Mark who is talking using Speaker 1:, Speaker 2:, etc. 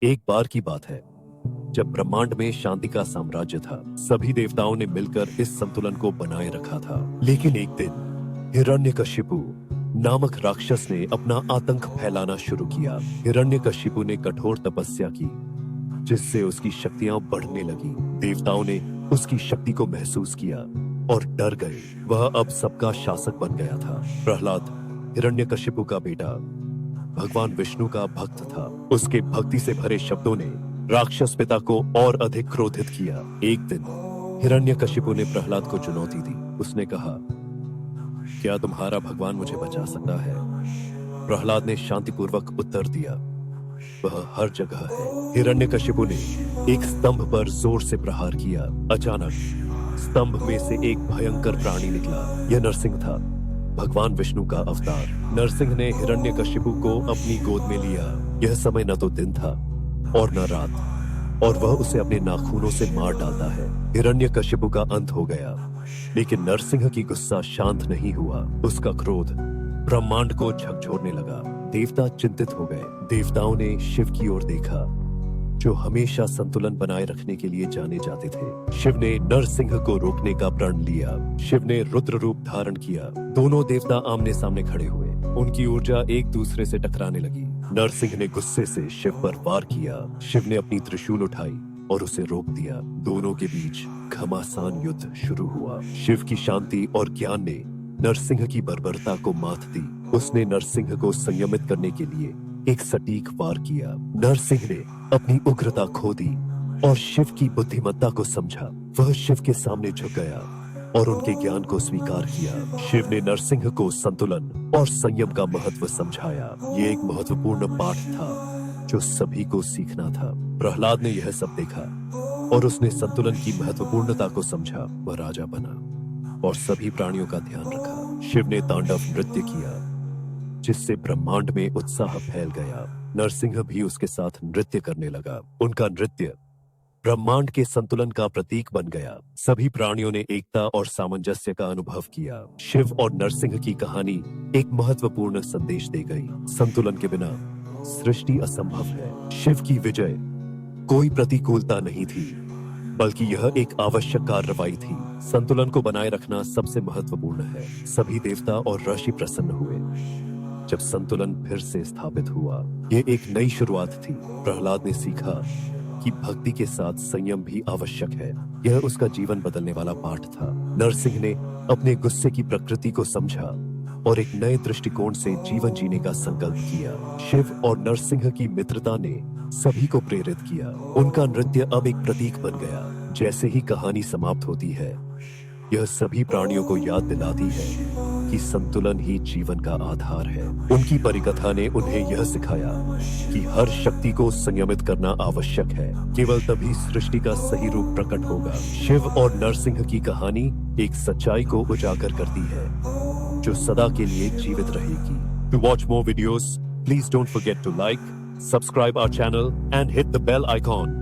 Speaker 1: एक बार की बात है जब ब्रह्मांड में शांति का साम्राज्य था। सभी देवताओं ने मिलकर इस संतुलन को बनाए रखा था। लेकिन एक दिन हिरण्यकशिपु नामक राक्षस ने अपना आतंक फैलाना शुरू किया। हिरण्यकशिपु ने कठोर तपस्या की जिससे उसकी शक्तियां बढ़ने लगी। देवताओं ने उसकी शक्ति को महसूस किया और डर गए। वह अब सबका शासक बन गया था। प्रहलाद हिरण्यकशिपु का बेटा भगवान विष्णु का भक्त था। उसके भक्ति से भरे शब्दों ने राक्षस पिता को और अधिक क्रोधित किया। एक दिन हिरण्यकशिपु ने प्रहलाद को चुनौती दी। उसने कहा, क्या तुम्हारा भगवान मुझे बचा सकता है? प्रहलाद ने शांतिपूर्वक उत्तर दिया, वह हर जगह है। हिरण्यकशिपु ने एक स्तंभ पर जोर से प्रहार किया। अचानक स्तंभ में से एक भयंकर प्राणी निकला। यह नरसिंह था, भगवान विष्णु का अवतार। नरसिंह ने हिरण्यकशिपु को अपनी गोद में लिया। यह समय न तो दिन था और न रात, और वह उसे अपने नाखूनों से मार डालता है। हिरण्यकशिपु का अंत हो गया, लेकिन नरसिंह की गुस्सा शांत नहीं हुआ। उसका क्रोध ब्रह्मांड को झकझोरने लगा। देवता चिंतित हो गए। देवताओं ने शिव की ओर देखा, जो हमेशा संतुलन बनाए रखने के लिए जाने जाते थे। शिव ने नरसिंह को रोकने का प्रण लिया। शिव ने रुद्र रूप धारण किया। दोनों देवता आमने सामने खड़े हुए। उनकी ऊर्जा एक दूसरे से टकराने लगी। नरसिंह ने गुस्से से शिव पर वार किया। शिव ने अपनी त्रिशूल उठाई और उसे रोक दिया। दोनों के बीच घमासान युद्ध शुरू हुआ। शिव की शांति और ज्ञान ने नरसिंह की बर्बरता को मात दी। उसने नरसिंह को संयमित करने के लिए एक सटीक वार किया। नरसिंह ने अपनी उग्रता खो दी और शिव की बुद्धिमत्ता को समझा। वह शिव के सामने झुक गया और उनके ज्ञान को स्वीकार किया। शिव ने नरसिंह को संतुलन और संयम का महत्व समझाया। ये एक महत्वपूर्ण पाठ था जो सभी को सीखना था। प्रहलाद ने यह सब देखा और उसने संतुलन की महत्वपूर्णता को समझा। वह राजा बना और सभी प्राणियों का ध्यान रखा। शिव ने तांडव नृत्य किया जिससे ब्रह्मांड में उत्साह फैल गया। नरसिंह भी उसके साथ नृत्य करने लगा। उनका नृत्य ब्रह्मांड के संतुलन का प्रतीक बन गया। सभी प्राणियों ने एकता और सामंजस्य का अनुभव किया। शिव और नरसिंह की कहानी एक महत्वपूर्ण संदेश दे गई। संतुलन के बिना सृष्टि असंभव है। शिव की विजय कोई प्रतिकूलता नहीं थी, बल्कि यह एक आवश्यक कार्रवाई थी। संतुलन को बनाए रखना सबसे महत्वपूर्ण है। सभी देवता और ऋषि प्रसन्न हुए जब संतुलन फिर से स्थापित हुआ। यह एक नई शुरुआत थी। प्रहलाद ने सीखा कि भक्ति के साथ संयम भी आवश्यक है। यह उसका जीवन बदलने वाला पाठ था। नरसिंह ने अपने गुस्से की प्रकृति को समझा और एक नए दृष्टिकोण से जीवन जीने का संकल्प किया। शिव और नरसिंह की मित्रता ने सभी को प्रेरित किया। उनका नृत्य अब एक प्रतीक बन गया। जैसे ही कहानी समाप्त होती है, यह सभी प्राणियों को याद दिलाती है कि संतुलन ही जीवन का आधार है। उनकी परिकथा ने उन्हें यह सिखाया कि हर शक्ति को संयमित करना आवश्यक है। केवल तभी सृष्टि का सही रूप प्रकट होगा। शिव और नरसिंह की कहानी एक सच्चाई को उजागर करती है जो सदा के लिए जीवित रहेगी। To watch more videos, please don't forget to like, subscribe our channel and hit the bell icon.